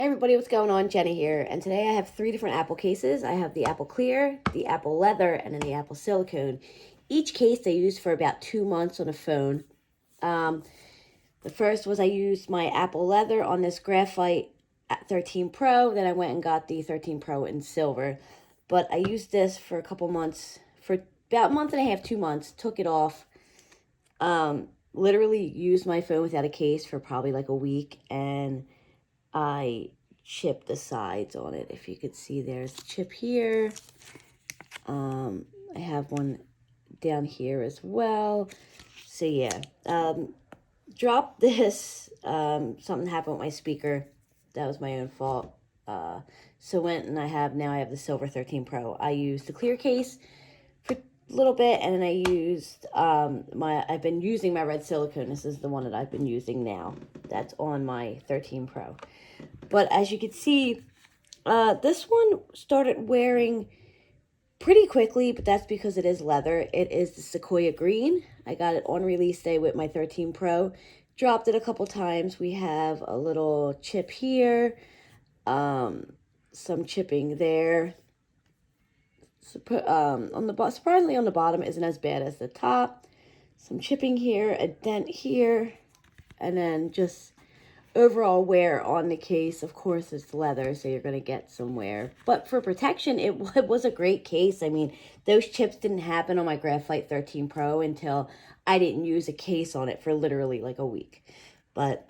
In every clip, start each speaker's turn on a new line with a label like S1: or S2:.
S1: Hey everybody, what's going on? Jenny here, and today I have three different Apple cases. I have the Apple Clear, the Apple Leather, and then the Apple Silicone. Each case I used for about 2 months on a phone. The first was I used my Apple Leather on this graphite at 13 Pro. Then I went and got the 13 Pro in silver. But I used this for a couple months, for about a month and a half, 2 months, took it off. Literally used my phone without a case for probably like a week, and I chipped the sides on it. If you could see, there's a chip here. I have one down here as well. So yeah, dropped this. Something happened with my speaker. That was my own fault. So went and I have the silver 13 Pro. I used the clear case for a little bit, and then I used I've been using my red silicone. This is the one that I've been using now. That's on my 13 Pro. But as you can see, this one started wearing pretty quickly, but that's because it is leather. It is the Sequoia Green. I got it on release day with my 13 Pro. Dropped it a couple times. We have a little chip here, some chipping there. Surprisingly on the bottom isn't as bad as the top. Some chipping here, a dent here, and then just overall wear on the case. Of course, it's leather, so you're going to get some wear. But for protection, it was a great case. I mean, those chips didn't happen on my Graphite 13 Pro until I didn't use a case on it for literally like a week. But,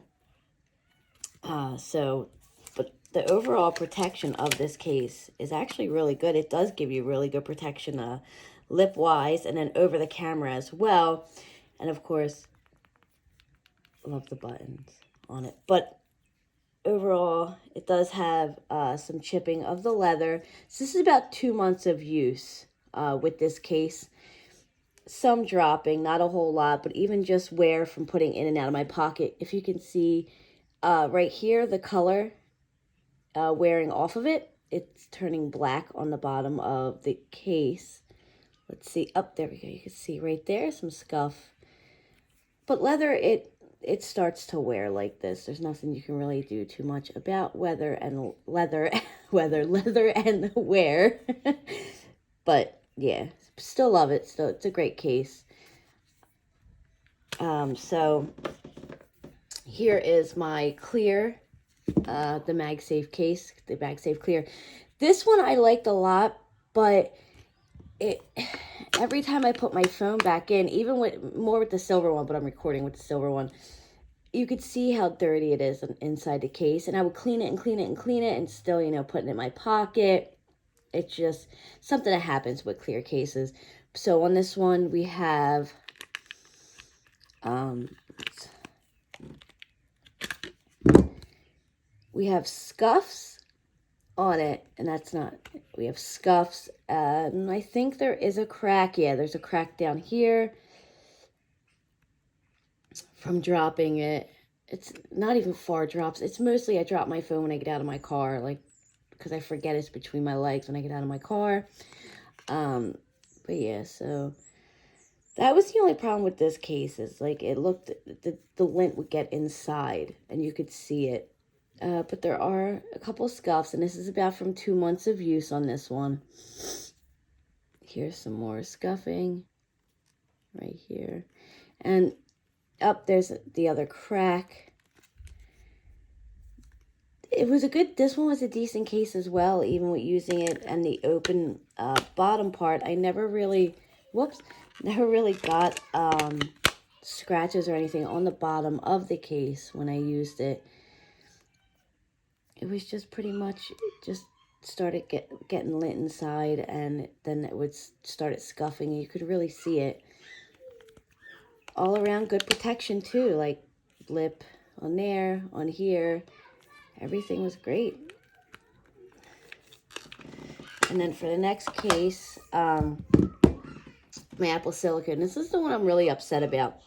S1: but the overall protection of this case is actually really good. It does give you really good protection, lip-wise, and then over the camera as well. And of course, love the buttons on it. But overall, it does have some chipping of the leather. So this is about 2 months of use with this case. Some dropping, not a whole lot, but even just wear from putting in and out of my pocket. If you can see right here, the color wearing off of it, it's turning black on the bottom of the case. Let's see, up there we go. You can see right there some scuff. But leather, it starts to wear like this. There's nothing you can really do too much about leather and wear. But yeah, still love it. Still, it's a great case. So here is my clear, the MagSafe case, the MagSafe Clear. This one I liked a lot, but every time I put my phone back in, even with the silver one, but I'm recording with the silver one, you could see how dirty it is inside the case. And I would clean it and clean it and clean it, and still, putting it in my pocket. It's just something that happens with clear cases. So on this one, we have scuffs on it, and that's not, we have scuffs, and I think there is a crack. Yeah, there's a crack down here from dropping it. It's not even far drops. It's mostly I drop my phone when I get out of my car, like, because I forget it's between my legs when I get out of my car. But yeah, so that was the only problem with this case, is like it looked, the lint would get inside and you could see it. But there are a couple scuffs, and this is about from 2 months of use on this one. Here's some more scuffing right here. And up there's the other crack. It was this one was a decent case as well, even with using it and the open bottom part. I never really, never really got scratches or anything on the bottom of the case when I used it. It was just pretty much just started getting lint inside, and then it would start scuffing. You could really see it. All around good protection too, like lip on there, on here. Everything was great. And then for the next case, my Apple Silicone. This is the one I'm really upset about.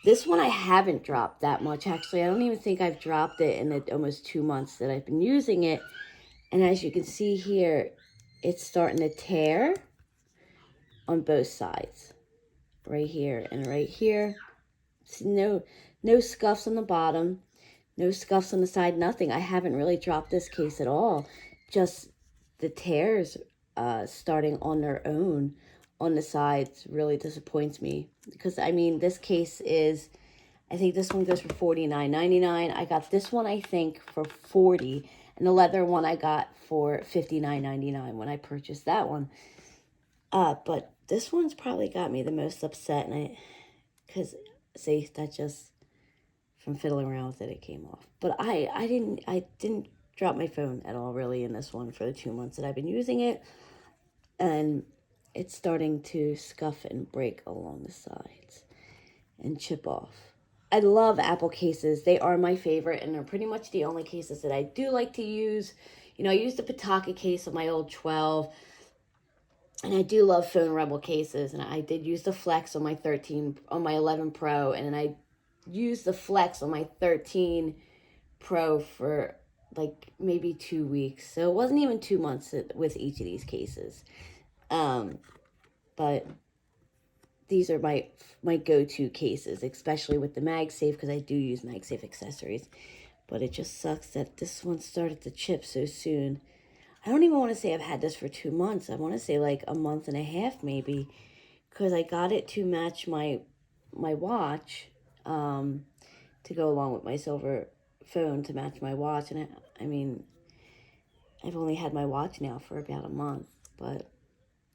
S1: This one I haven't dropped that much, actually. I don't even think I've dropped it in the almost 2 months that I've been using it. And as you can see here, it's starting to tear on both sides. Right here and right here. No scuffs on the bottom. No scuffs on the side, nothing. I haven't really dropped this case at all. Just the tears starting on their own on the sides really disappoints me. Because, I mean, this case is, I think this one goes for $49.99. I got this one, I think, for $40. And the leather one I got for $59.99 when I purchased that one. But this one's probably got me the most upset. And because, see, that just, from fiddling around with it, it came off. But I didn't drop my phone at all really in this one for the 2 months that I've been using it. And it's starting to scuff and break along the sides and chip off. I love Apple cases. They are my favorite, and they're pretty much the only cases that I do like to use. You know, I used the Pataka case on my old 12, and I do love Phone Rebel cases, and I did use the Flex on my 11 Pro, and then I used the Flex on my 13 Pro for like maybe 2 weeks. So it wasn't even 2 months with each of these cases. But these are my go-to cases, especially with the MagSafe, because I do use MagSafe accessories. But it just sucks that this one started to chip so soon. I don't even want to say I've had this for 2 months. I want to say like a month and a half maybe, because I got it to match my watch, to go along with my silver phone to match my watch. And I mean, I've only had my watch now for about a month, but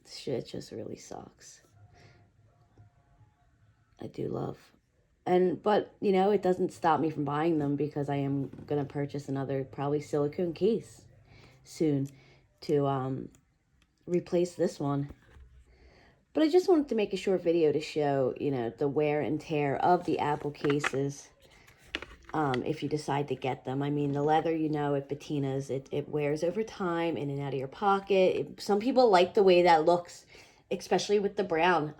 S1: shit just really sucks. I do love. But, you know, it doesn't stop me from buying them, because I am going to purchase another probably silicone case soon to replace this one. But I just wanted to make a short video to show, you know, the wear and tear of the Apple cases, if you decide to get them. I mean, the leather, you know, it patinas. It wears over time, in and out of your pocket. Some people like the way that looks, especially with the brown.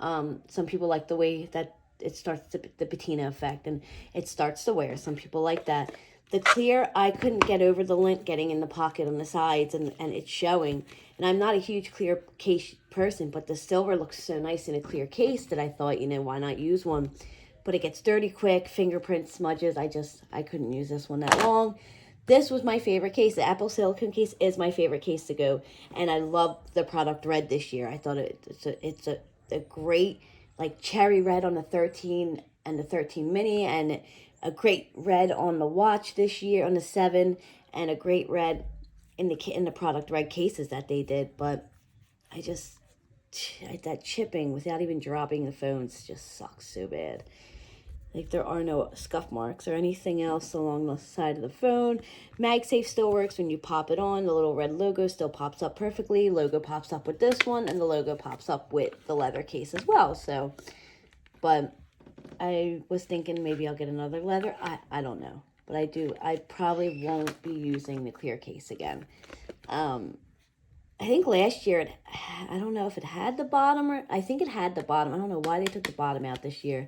S1: Some people like the way that it starts the patina effect, and it starts to wear. Some people like that. The clear, I couldn't get over the lint getting in the pocket on the sides, and it's showing. And I'm not a huge clear case person, but the silver looks so nice in a clear case that I thought, you know, why not use one? But it gets dirty quick, fingerprint smudges. I couldn't use this one that long. This was my favorite case. The Apple silicone case is my favorite case to go. And I love the product red this year. I thought it's a great, like, cherry red on the 13 and the 13 mini, and a great red on the watch this year on the 7, and a great red in the product red cases that they did. But that chipping without even dropping the phones just sucks so bad. Like, there are no scuff marks or anything else along the side of the phone. MagSafe still works when you pop it on. The little red logo still pops up perfectly. Logo pops up with this one, and the logo pops up with the leather case as well. So, but I was thinking maybe I'll get another leather. I don't know. But I probably won't be using the clear case again. I think last year, I don't know if it had the bottom, or I think it had the bottom. I don't know why they took the bottom out this year.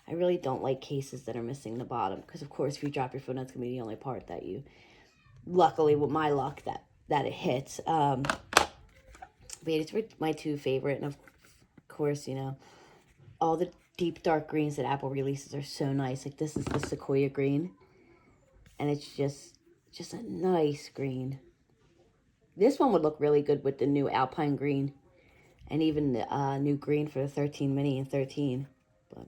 S1: I really don't like cases that are missing the bottom, because, of course, if you drop your phone, that's going to be the only part that you, luckily, with my luck, that it hits. But it's my two favorite, and of course, you know, all the deep dark greens that Apple releases are so nice. Like, this is the Sequoia green, and it's just a nice green. This one would look really good with the new Alpine green, and even the new green for the 13 mini and 13. But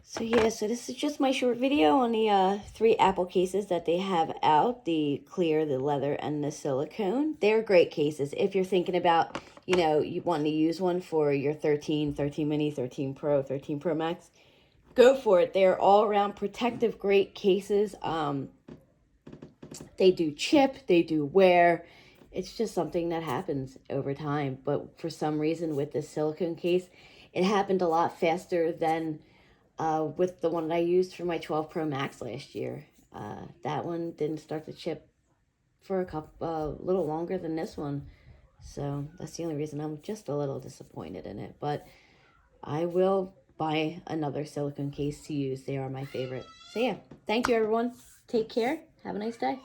S1: so yeah, so this is just my short video on the 3 Apple cases that they have out, the clear, the leather, and the silicone. They're great cases. If you're thinking about, you know, you want to use one for your 13 mini, 13 Pro, 13 Pro Max, go for it. They're all around protective, great cases. They do chip, they do wear. It's just something that happens over time. But for some reason with this silicone case, it happened a lot faster than with the one that I used for my 12 Pro Max last year. That one didn't start to chip for a little longer than this one. So that's the only reason I'm just a little disappointed in it. But I will buy another silicone case to use. They are my favorite. So yeah, thank you everyone. Take care. Have a nice day.